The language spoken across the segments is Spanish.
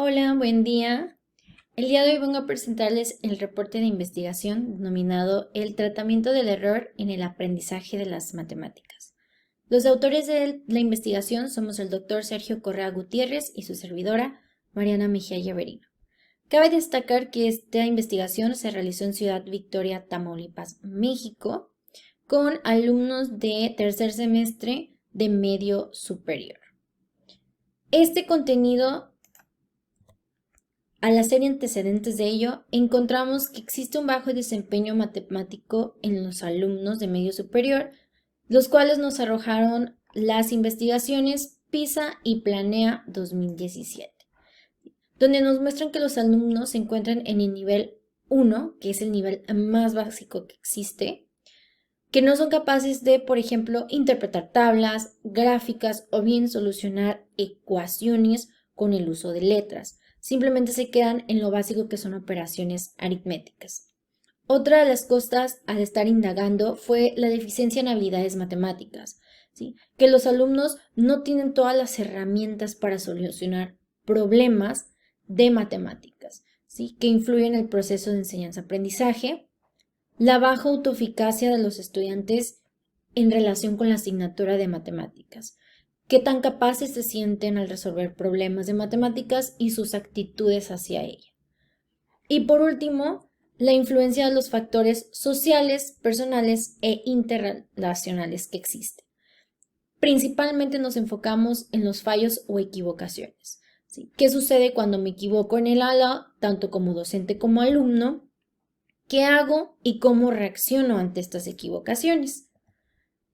Hola, buen día. El día de hoy vengo a presentarles el reporte de investigación denominado El tratamiento del error en el aprendizaje de las matemáticas. Los autores de la investigación somos el doctor Sergio Correa Gutiérrez y su servidora Mariana Mejía Llaverino. Cabe destacar que esta investigación se realizó en Ciudad Victoria, Tamaulipas, México, con alumnos de tercer semestre de medio superior. Este contenido, al hacer antecedentes de ello, encontramos que existe un bajo desempeño matemático en los alumnos de medio superior, los cuales nos arrojaron las investigaciones PISA y Planea 2017, donde nos muestran que los alumnos se encuentran en el nivel 1, que es el nivel más básico que existe, que no son capaces de, por ejemplo, interpretar tablas, gráficas o bien solucionar ecuaciones con el uso de letras. Simplemente se quedan en lo básico que son operaciones aritméticas. Otra de las cosas al estar indagando fue la deficiencia en habilidades matemáticas, ¿sí? Que los alumnos no tienen todas las herramientas para solucionar problemas de matemáticas, ¿sí? Que influyen en el proceso de enseñanza-aprendizaje. La baja autoeficacia de los estudiantes en relación con la asignatura de matemáticas. Qué tan capaces se sienten al resolver problemas de matemáticas y sus actitudes hacia ella. Y por último, la influencia de los factores sociales, personales e interrelacionales que existen. Principalmente nos enfocamos en los fallos o equivocaciones, ¿sí? ¿Qué sucede cuando me equivoco en el aula, tanto como docente como alumno? ¿Qué hago y cómo reacciono ante estas equivocaciones?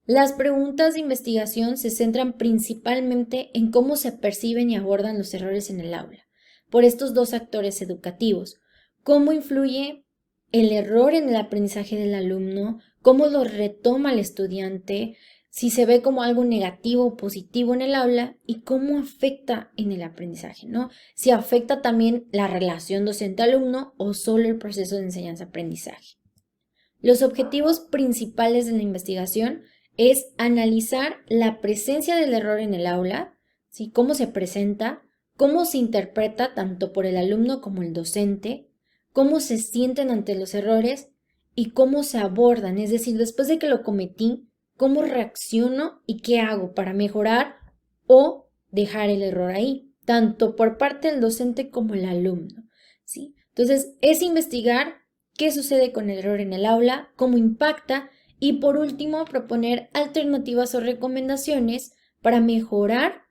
Las preguntas de investigación se centran principalmente en cómo se perciben y abordan los errores en el aula, por estos dos actores educativos. ¿Cómo influye el error en el aprendizaje del alumno? ¿Cómo lo retoma el estudiante? Si se ve como algo negativo o positivo en el aula y cómo afecta en el aprendizaje, ¿no? Si afecta también la relación docente-alumno o solo el proceso de enseñanza-aprendizaje. Los objetivos principales de la investigación es analizar la presencia del error en el aula, ¿sí? Cómo se presenta, cómo se interpreta tanto por el alumno como el docente, cómo se sienten ante los errores y cómo se abordan, es decir, después de que lo cometí, cómo reacciono y qué hago para mejorar o dejar el error ahí, tanto por parte del docente como el alumno, ¿sí? Entonces, es investigar qué sucede con el error en el aula, cómo impacta y por último proponer alternativas o recomendaciones para mejorar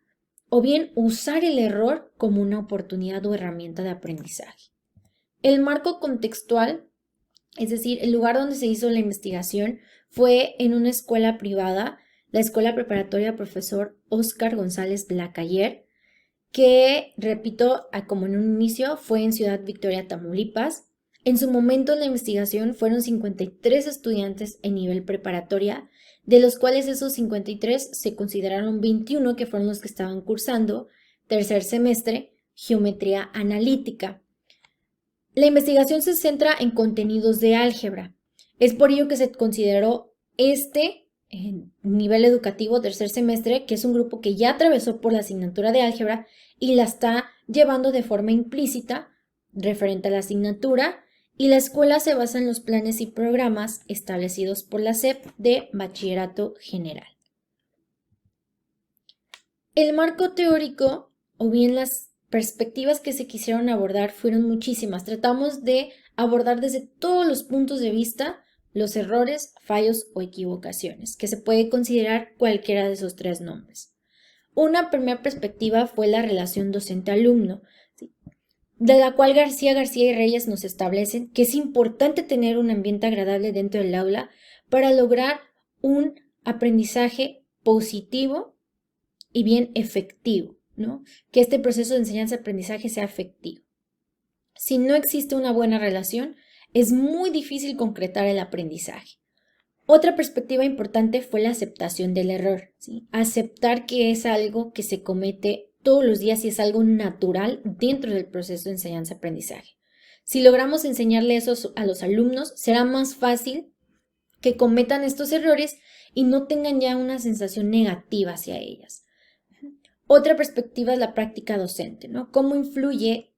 o bien usar el error como una oportunidad o herramienta de aprendizaje. El marco contextual, es decir, el lugar donde se hizo la investigación, fue en una escuela privada, la Escuela Preparatoria Profesor Óscar González Blacayer, que, repito, como en un inicio, fue en Ciudad Victoria, Tamaulipas. En su momento la investigación fueron 53 estudiantes en nivel preparatoria, de los cuales esos 53 se consideraron 21 que fueron los que estaban cursando tercer semestre geometría analítica. La investigación se centra en contenidos de álgebra. Es por ello que se consideró este nivel educativo tercer semestre, que es un grupo que ya atravesó por la asignatura de álgebra y la está llevando de forma implícita referente a la asignatura, y la escuela se basa en los planes y programas establecidos por la SEP de Bachillerato General. El marco teórico, o bien las perspectivas que se quisieron abordar, fueron muchísimas. Tratamos de abordar desde todos los puntos de vista los errores, fallos o equivocaciones, que se puede considerar cualquiera de esos tres nombres. Una primera perspectiva fue la relación docente-alumno, ¿sí?, de la cual García y Reyes nos establecen que es importante tener un ambiente agradable dentro del aula para lograr un aprendizaje positivo y bien efectivo, ¿no? Que este proceso de enseñanza-aprendizaje sea efectivo. Si no existe una buena relación, es muy difícil concretar el aprendizaje. Otra perspectiva importante fue la aceptación del error, ¿sí? Aceptar que es algo que se comete todos los días y es algo natural dentro del proceso de enseñanza-aprendizaje. Si logramos enseñarle eso a los alumnos, será más fácil que cometan estos errores y no tengan ya una sensación negativa hacia ellas. Otra perspectiva es la práctica docente, ¿no? ¿Cómo influye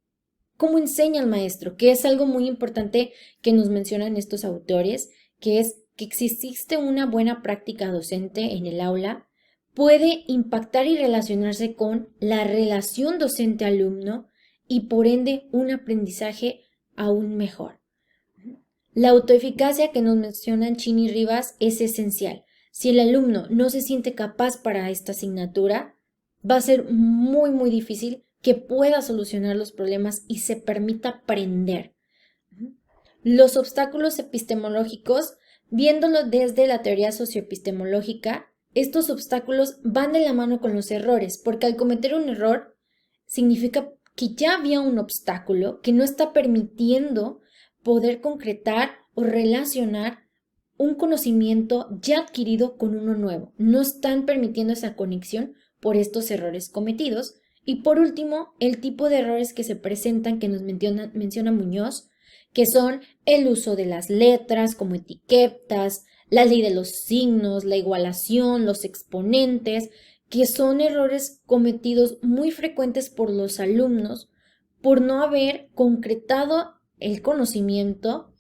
cómo enseña el maestro, que es algo muy importante que nos mencionan estos autores, que es que existe una buena práctica docente en el aula, puede impactar y relacionarse con la relación docente-alumno y por ende un aprendizaje aún mejor. La autoeficacia que nos mencionan Chini y Rivas es esencial. Si el alumno no se siente capaz para esta asignatura, va a ser muy difícil que pueda solucionar los problemas y se permita aprender. Los obstáculos epistemológicos, viéndolo desde la teoría socioepistemológica, estos obstáculos van de la mano con los errores, porque al cometer un error significa que ya había un obstáculo que no está permitiendo poder concretar o relacionar un conocimiento ya adquirido con uno nuevo. No están permitiendo esa conexión por estos errores cometidos. Y por último, el tipo de errores que se presentan, que nos menciona Muñoz, que son el uso de las letras como etiquetas, la ley de los signos, la igualación, los exponentes, que son errores cometidos muy frecuentes por los alumnos por no haber concretado el conocimiento,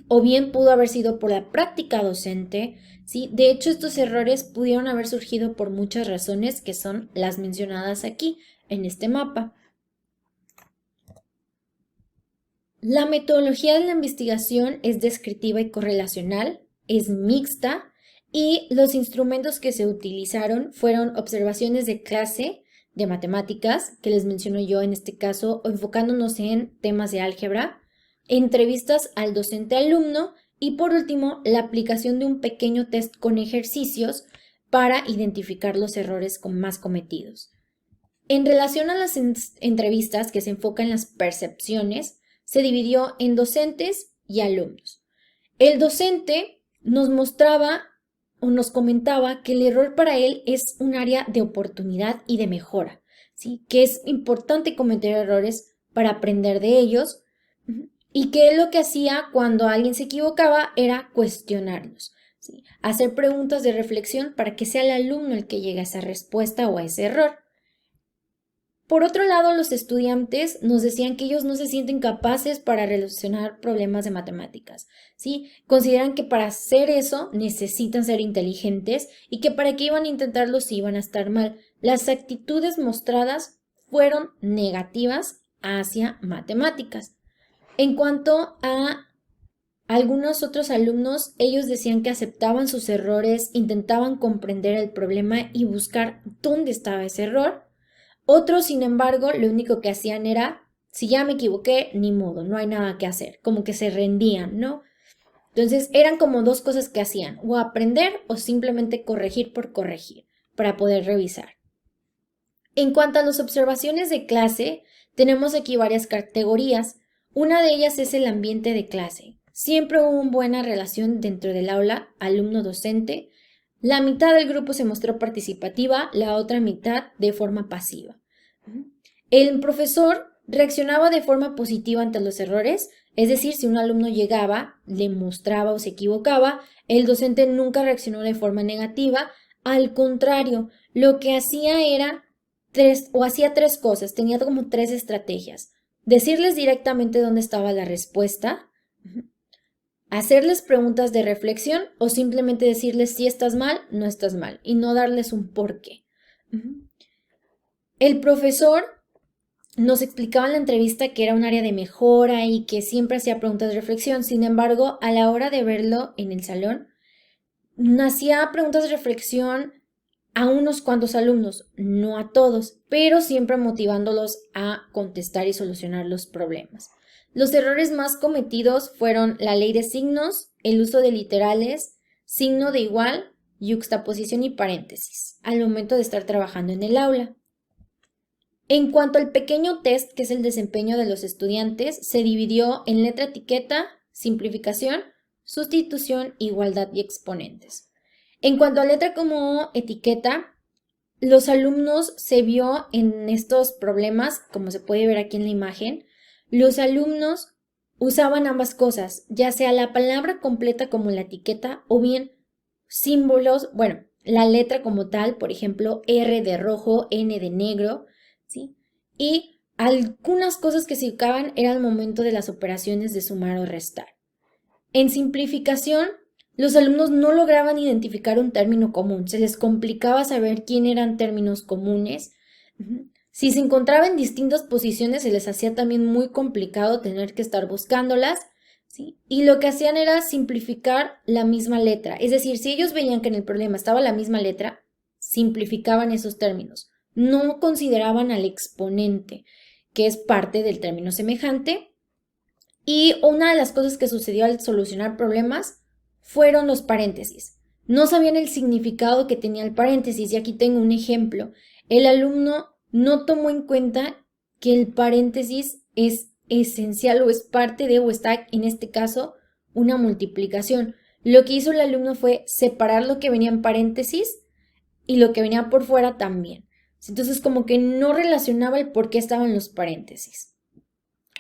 o bien pudo haber sido por la práctica docente, ¿sí? De hecho, estos errores pudieron haber surgido por muchas razones que son las mencionadas aquí en este mapa. La metodología de la investigación es descriptiva y correlacional, es mixta y los instrumentos que se utilizaron fueron observaciones de clase de matemáticas, que les menciono yo en este caso, enfocándonos en temas de álgebra, entrevistas al docente-alumno y por último la aplicación de un pequeño test con ejercicios para identificar los errores más cometidos. En relación a las entrevistas que se enfocan en las percepciones, se dividió en docentes y alumnos. El docente nos mostraba o nos comentaba que el error para él es un área de oportunidad y de mejora, ¿sí? Que es importante cometer errores para aprender de ellos y que él lo que hacía cuando alguien se equivocaba era cuestionarlos, ¿sí? Hacer preguntas de reflexión para que sea el alumno el que llegue a esa respuesta o a ese error. Por otro lado, los estudiantes nos decían que ellos no se sienten capaces para relacionar problemas de matemáticas, ¿sí? Consideran que para hacer eso necesitan ser inteligentes y que para que iban a intentarlo sí iban a estar mal. Las actitudes mostradas fueron negativas hacia matemáticas. En cuanto a algunos otros alumnos, ellos decían que aceptaban sus errores, intentaban comprender el problema y buscar dónde estaba ese error. Otros, sin embargo, lo único que hacían era, si ya me equivoqué, ni modo, no hay nada que hacer, como que se rendían, ¿no? Entonces eran como dos cosas que hacían, o aprender o simplemente corregir por corregir, para poder revisar. En cuanto a las observaciones de clase, tenemos aquí varias categorías. Una de ellas es el ambiente de clase. Siempre hubo una buena relación dentro del aula, alumno-docente. La mitad del grupo se mostró participativa, la otra mitad de forma pasiva. El profesor reaccionaba de forma positiva ante los errores, es decir, si un alumno llegaba, le mostraba o se equivocaba, el docente nunca reaccionó de forma negativa, al contrario, lo que hacía era hacía tres cosas, tenía como tres estrategias. Decirles directamente dónde estaba la respuesta, hacerles preguntas de reflexión o simplemente decirles si estás mal, no estás mal y no darles un porqué. El profesor nos explicaba en la entrevista que era un área de mejora y que siempre hacía preguntas de reflexión. Sin embargo, a la hora de verlo en el salón, hacía preguntas de reflexión a unos cuantos alumnos, no a todos, pero siempre motivándolos a contestar y solucionar los problemas. Los errores más cometidos fueron la ley de signos, el uso de literales, signo de igual, yuxtaposición y paréntesis, al momento de estar trabajando en el aula. En cuanto al pequeño test, que es el desempeño de los estudiantes, se dividió en letra etiqueta, simplificación, sustitución, igualdad y exponentes. En cuanto a letra como etiqueta, los alumnos se vio en estos problemas, como se puede ver aquí en la imagen, los alumnos usaban ambas cosas, ya sea la palabra completa como la etiqueta o bien símbolos, bueno, la letra como tal, por ejemplo, R de rojo, N de negro, ¿sí? Y algunas cosas que se equivocaban era el momento de las operaciones de sumar o restar. En simplificación, los alumnos no lograban identificar un término común, se les complicaba saber quién eran términos comunes. Si se encontraba en distintas posiciones, se les hacía también muy complicado tener que estar buscándolas, ¿sí? Y lo que hacían era simplificar la misma letra. Es decir, si ellos veían que en el problema estaba la misma letra, simplificaban esos términos. No consideraban al exponente, que es parte del término semejante. Y una de las cosas que sucedió al solucionar problemas fueron los paréntesis. No sabían el significado que tenía el paréntesis, y aquí tengo un ejemplo. El alumno no tomó en cuenta que el paréntesis es esencial o es parte de, o está en este caso, una multiplicación. Lo que hizo el alumno fue separar lo que venía en paréntesis y lo que venía por fuera también. Entonces, como que no relacionaba el por qué estaban los paréntesis.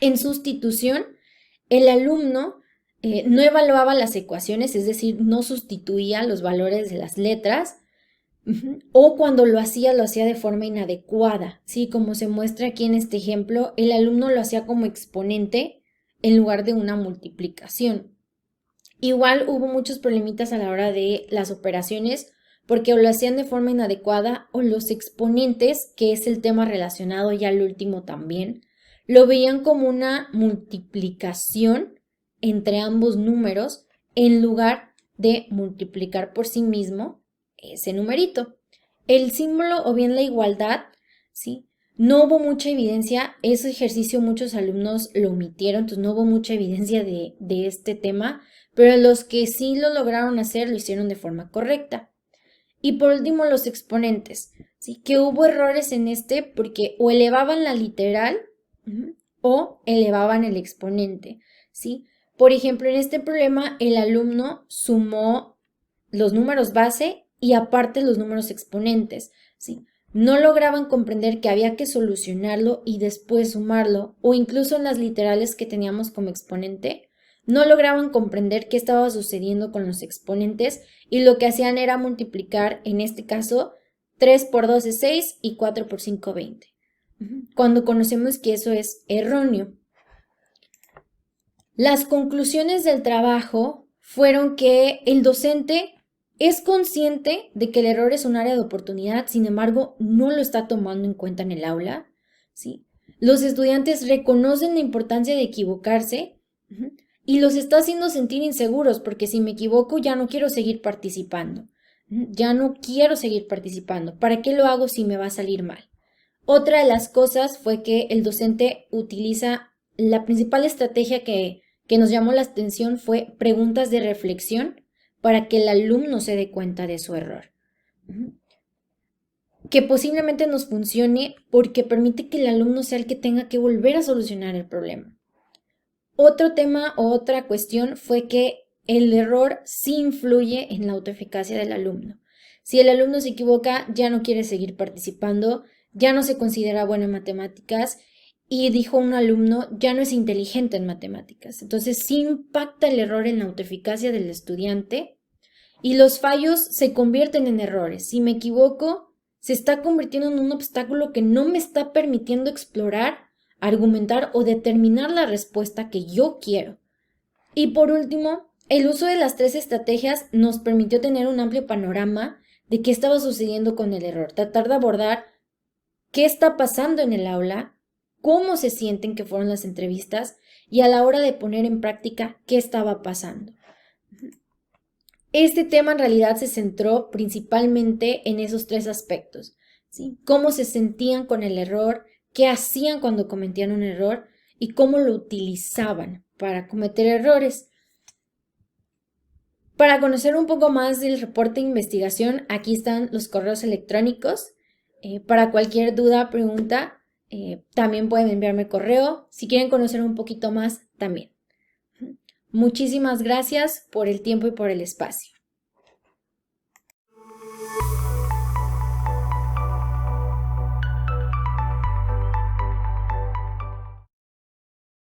En sustitución, el alumno no evaluaba las ecuaciones, es decir, no sustituía los valores de las letras, o cuando lo hacía de forma inadecuada, ¿sí? Como se muestra aquí en este ejemplo, el alumno lo hacía como exponente en lugar de una multiplicación. Igual hubo muchos problemitas a la hora de las operaciones, porque o lo hacían de forma inadecuada o los exponentes, que es el tema relacionado ya al último también, lo veían como una multiplicación entre ambos números en lugar de multiplicar por sí mismo ese numerito. El símbolo o bien la igualdad, ¿sí? No hubo mucha evidencia, ese ejercicio muchos alumnos lo omitieron, entonces no hubo mucha evidencia de este tema, pero los que sí lo lograron hacer lo hicieron de forma correcta. Y por último, los exponentes, ¿sí? Que hubo errores en este porque o elevaban la literal o elevaban el exponente, ¿sí? Por ejemplo, en este problema, el alumno sumó los números base y aparte los números exponentes, ¿sí? No lograban comprender que había que solucionarlo y después sumarlo, o incluso en las literales que teníamos como exponente, no lograban comprender qué estaba sucediendo con los exponentes y lo que hacían era multiplicar, en este caso, 3 por 2 es 6 y 4 por 5, 20. Cuando conocemos que eso es erróneo. Las conclusiones del trabajo fueron que el docente es consciente de que el error es un área de oportunidad, sin embargo, no lo está tomando en cuenta en el aula, ¿sí? Los estudiantes reconocen la importancia de equivocarse y los está haciendo sentir inseguros, porque si me equivoco ya no quiero seguir participando. Ya no quiero seguir participando. ¿Para qué lo hago si me va a salir mal? Otra de las cosas fue que el docente utiliza la principal estrategia que nos llamó la atención fue preguntas de reflexión para que el alumno se dé cuenta de su error. Que posiblemente nos funcione porque permite que el alumno sea el que tenga que volver a solucionar el problema. Otro tema o otra cuestión fue que el error sí influye en la autoeficacia del alumno. Si el alumno se equivoca, ya no quiere seguir participando, ya no se considera bueno en matemáticas y dijo un alumno, ya no es inteligente en matemáticas. Entonces sí impacta el error en la autoeficacia del estudiante y los fallos se convierten en errores. Si me equivoco, se está convirtiendo en un obstáculo que no me está permitiendo explorar, argumentar o determinar la respuesta que yo quiero. Y por último, el uso de las 3 estrategias nos permitió tener un amplio panorama de qué estaba sucediendo con el error, tratar de abordar qué está pasando en el aula, cómo se sienten que fueron las entrevistas y a la hora de poner en práctica qué estaba pasando. Este tema en realidad se centró principalmente en esos 3 aspectos, ¿sí? Cómo se sentían con el error, qué hacían cuando cometían un error y cómo lo utilizaban para cometer errores. Para conocer un poco más del reporte de investigación, aquí están los correos electrónicos. Para cualquier duda, pregunta, también pueden enviarme correo. Si quieren conocer un poquito más, también. Muchísimas gracias por el tiempo y por el espacio.